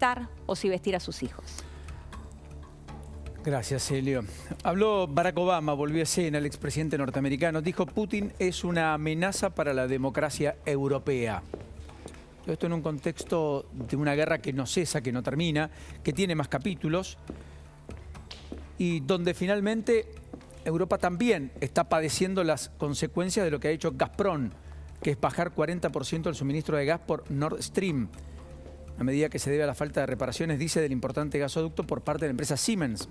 estar o si vestir a sus hijos. Gracias, Elio. Habló Barack Obama, volvió a escena, el expresidente norteamericano. Dijo: Putin es una amenaza para la democracia europea. Esto en un contexto de una guerra que no cesa, que no termina, que tiene más capítulos y donde finalmente Europa también está padeciendo las consecuencias de lo que ha hecho Gazprom, que es bajar 40% el suministro de gas por Nord Stream, a medida que se debe a la falta de reparaciones, dice, del importante gasoducto por parte de la empresa Siemens,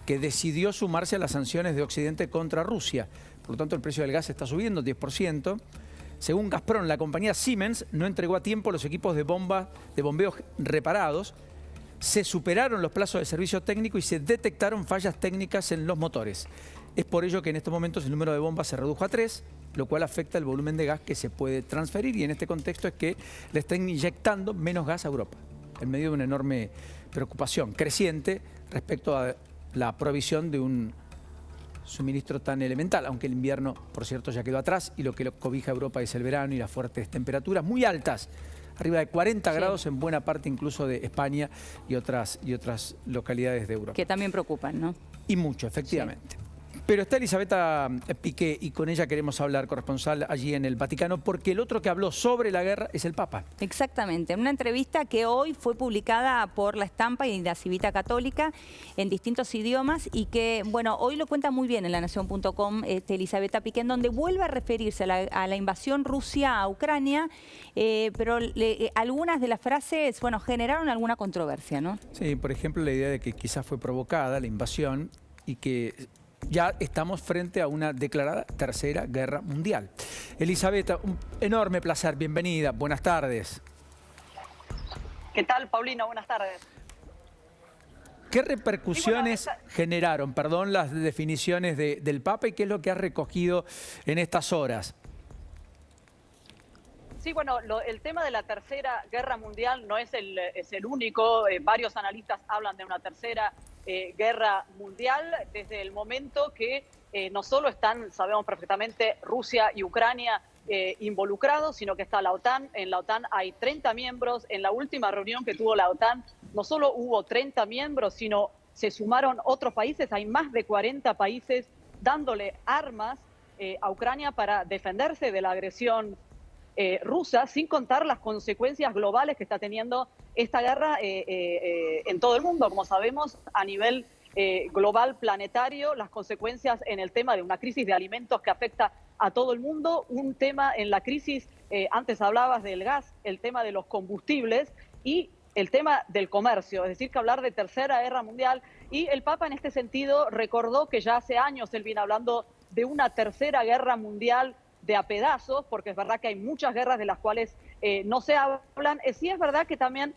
que decidió sumarse a las sanciones de Occidente contra Rusia. Por lo tanto, el precio del gas está subiendo 10%. Según Gazprom, la compañía Siemens no entregó a tiempo los equipos de bombeo reparados, se superaron los plazos de servicio técnico y se detectaron fallas técnicas en los motores. Es por ello que en estos momentos el número de bombas se redujo a 3, lo cual afecta el volumen de gas que se puede transferir, y en este contexto es que le están inyectando menos gas a Europa, en medio de una enorme preocupación creciente respecto a la provisión de un suministro tan elemental, aunque el invierno, por cierto, ya quedó atrás y lo que cobija a Europa es el verano y las fuertes temperaturas muy altas, arriba de 40 grados en buena parte incluso de España y otras localidades de Europa. Que también preocupan, ¿no? Y mucho, efectivamente. Sí. Pero está Elisabetta Piqué y con ella queremos hablar, corresponsal allí en el Vaticano, porque el otro que habló sobre la guerra es el Papa. Exactamente, en una entrevista que hoy fue publicada por La Stampa y la Civita Católica en distintos idiomas y que, bueno, hoy lo cuenta muy bien en lanación.com Elisabetta Piqué, en donde vuelve a referirse a la invasión Rusia a Ucrania, pero algunas de las frases, bueno, generaron alguna controversia, ¿no? Sí, por ejemplo, la idea de que quizás fue provocada la invasión y que ya estamos frente a una declarada tercera guerra mundial. Elisabetta, un enorme placer, bienvenida, buenas tardes. ¿Qué tal, Paulina? Buenas tardes. ¿Qué repercusiones generaron, las definiciones del Papa y qué es lo que has recogido en estas horas? Sí, bueno, el tema de la tercera guerra mundial no es el único. Varios analistas hablan de una tercera guerra mundial desde el momento que no solo están, sabemos perfectamente, Rusia y Ucrania involucrados, sino que está la OTAN. En la OTAN hay 30 miembros. En la última reunión que tuvo la OTAN no solo hubo 30 miembros, sino se sumaron otros países. Hay más de 40 países dándole armas a Ucrania para defenderse de la agresión rusa, sin contar las consecuencias globales que está teniendo esta guerra en todo el mundo. Como sabemos, a nivel global, planetario, las consecuencias en el tema de una crisis de alimentos que afecta a todo el mundo, un tema en la crisis, antes hablabas del gas, el tema de los combustibles y el tema del comercio, es decir, que hablar de tercera guerra mundial. Y el Papa en este sentido recordó que ya hace años él viene hablando de una tercera guerra mundial de a pedazos, porque es verdad que hay muchas guerras de las cuales no se hablan. Sí es verdad que también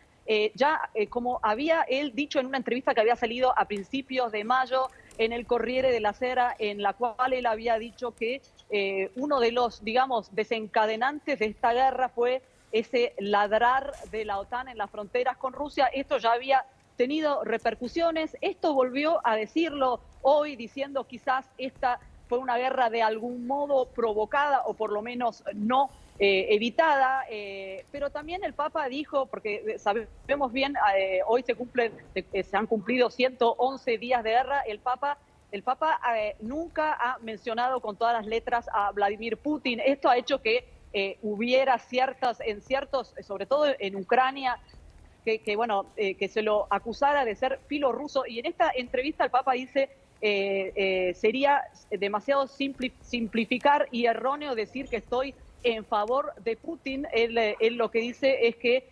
como había él dicho en una entrevista que había salido a principios de mayo en el Corriere della Sera, en la cual él había dicho que uno de los, digamos, desencadenantes de esta guerra fue ese ladrar de la OTAN en las fronteras con Rusia. Esto ya había tenido repercusiones. Esto volvió a decirlo hoy, diciendo quizás esta fue una guerra de algún modo provocada o por lo menos no evitada, pero también el Papa dijo, porque sabemos bien, hoy se han cumplido 111 días de guerra. El Papa nunca ha mencionado con todas las letras a Vladimir Putin. Esto ha hecho que hubiera ciertos, sobre todo en Ucrania, que se lo acusara de ser filorruso. Y en esta entrevista el Papa dice: sería demasiado simplificar y erróneo decir que estoy en favor de Putin. Él lo que dice es que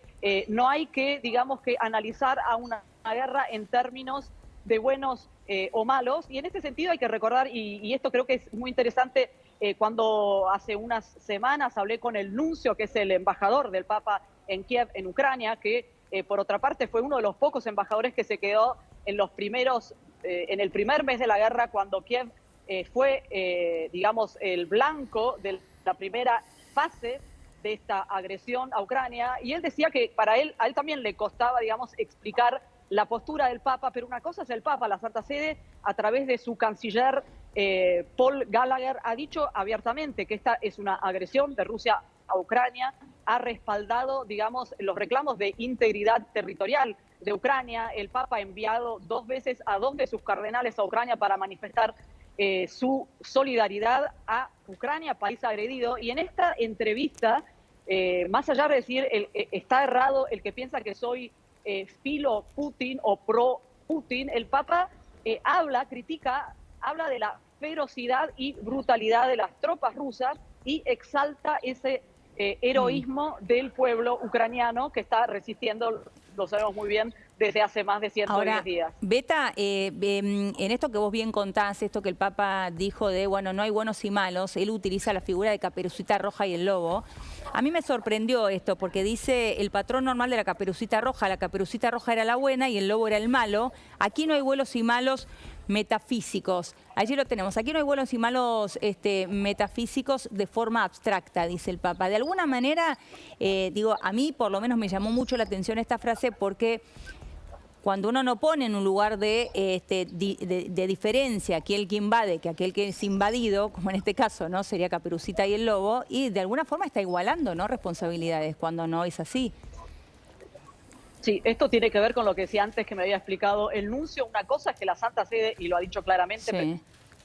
no hay que, digamos, que analizar a una guerra en términos de buenos o malos. Y en este sentido hay que recordar, y esto creo que es muy interesante, cuando hace unas semanas hablé con el nuncio, que es el embajador del Papa en Kiev, en Ucrania, que por otra parte fue uno de los pocos embajadores que se quedó en el primer mes de la guerra, cuando Kiev fue, digamos, el blanco de la primera fase de esta agresión a Ucrania. Y él decía que a él también le costaba, digamos, explicar la postura del Papa, pero una cosa es el Papa. La Santa Sede, a través de su canciller Paul Gallagher, ha dicho abiertamente que esta es una agresión de Rusia a Ucrania, ha respaldado, digamos, los reclamos de integridad territorial de Ucrania. El Papa ha enviado 2 veces a 2 de sus cardenales a Ucrania para manifestar su solidaridad a Ucrania, país agredido. Y en esta entrevista, más allá de decir está errado el que piensa que soy filo Putin o pro Putin, el Papa habla de la ferocidad y brutalidad de las tropas rusas y exalta ese heroísmo del pueblo ucraniano que está resistiendo, lo sabemos muy bien, desde hace más de 110 días. Beta, en esto que vos bien contás, esto que el Papa dijo de, bueno, no hay buenos y malos, él utiliza la figura de Caperucita Roja y el lobo. A mí me sorprendió esto, porque dice el patrón normal de la Caperucita Roja era la buena y el lobo era el malo. Aquí no hay buenos y malos metafísicos. Allí lo tenemos. Aquí no hay buenos y malos metafísicos de forma abstracta, dice el Papa. De alguna manera, digo, a mí por lo menos me llamó mucho la atención esta frase porque cuando uno no pone en un lugar de diferencia aquel que invade que aquel que es invadido, como en este caso, ¿no? Sería Caperucita y el lobo, y de alguna forma está igualando, ¿no? Responsabilidades cuando no es así. Sí, esto tiene que ver con lo que decía antes que me había explicado el nuncio. Una cosa es que la Santa Sede, y lo ha dicho claramente, sí,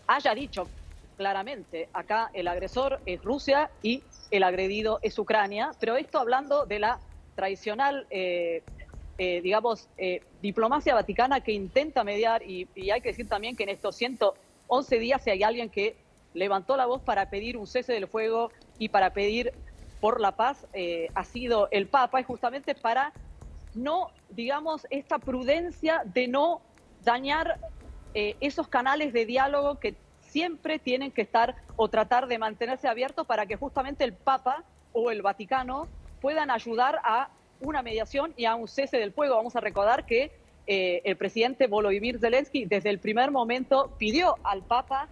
haya dicho claramente, acá el agresor es Rusia y el agredido es Ucrania, pero esto hablando de la tradicional, digamos, diplomacia vaticana que intenta mediar, y hay que decir también que en estos 111 días si hay alguien que levantó la voz para pedir un cese del fuego y para pedir por la paz, ha sido el Papa, y justamente para no, digamos, esta prudencia de no dañar esos canales de diálogo que siempre tienen que estar o tratar de mantenerse abiertos para que justamente el Papa o el Vaticano puedan ayudar a una mediación y a un cese del fuego. Vamos a recordar que el presidente Volodymyr Zelensky desde el primer momento pidió al Papa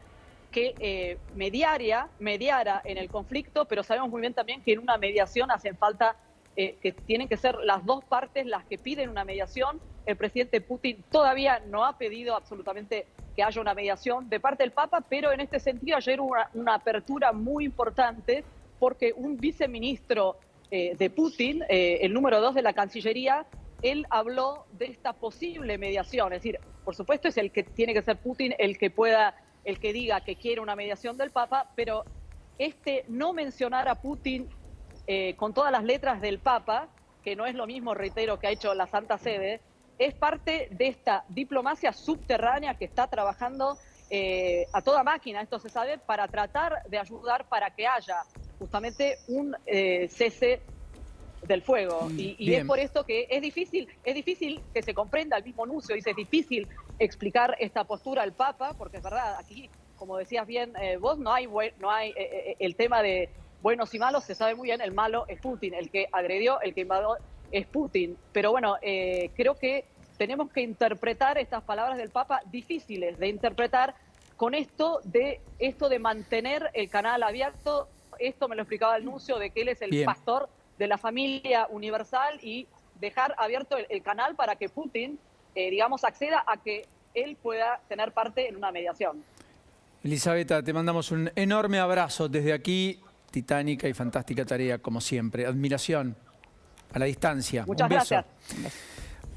que mediara en el conflicto, pero sabemos muy bien también que en una mediación hacen falta que tienen que ser las dos partes las que piden una mediación. El presidente Putin todavía no ha pedido absolutamente que haya una mediación de parte del Papa, pero en este sentido ayer hubo una apertura muy importante porque un viceministro de Putin, el número 2 de la Cancillería, él habló de esta posible mediación. Es decir, por supuesto es el que tiene que ser Putin el que diga que quiere una mediación del Papa, pero no mencionar a Putin con todas las letras del Papa, que no es lo mismo, reitero, que ha hecho la Santa Sede, es parte de esta diplomacia subterránea que está trabajando a toda máquina, esto se sabe, para tratar de ayudar para que haya justamente un cese del fuego. Y es por esto que es difícil que se comprenda. El mismo nuncio dice, es difícil explicar esta postura al Papa, porque es verdad, aquí, como decías bien vos, no hay el tema de buenos y malos, se sabe muy bien, el malo es Putin, el que agredió, el que invadió es Putin. Pero bueno, creo que tenemos que interpretar estas palabras del Papa, difíciles de interpretar, con esto de mantener el canal abierto. Esto me lo explicaba el nuncio, de que él es el pastor de la familia universal, y dejar abierto el canal para que Putin, digamos, acceda a que él pueda tener parte en una mediación. Elisabetta, te mandamos un enorme abrazo desde aquí. Titánica y fantástica tarea, como siempre. Admiración a la distancia. Muchas un beso. Gracias.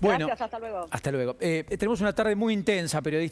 Bueno, gracias, hasta luego. Hasta luego. Tenemos una tarde muy intensa, periodista.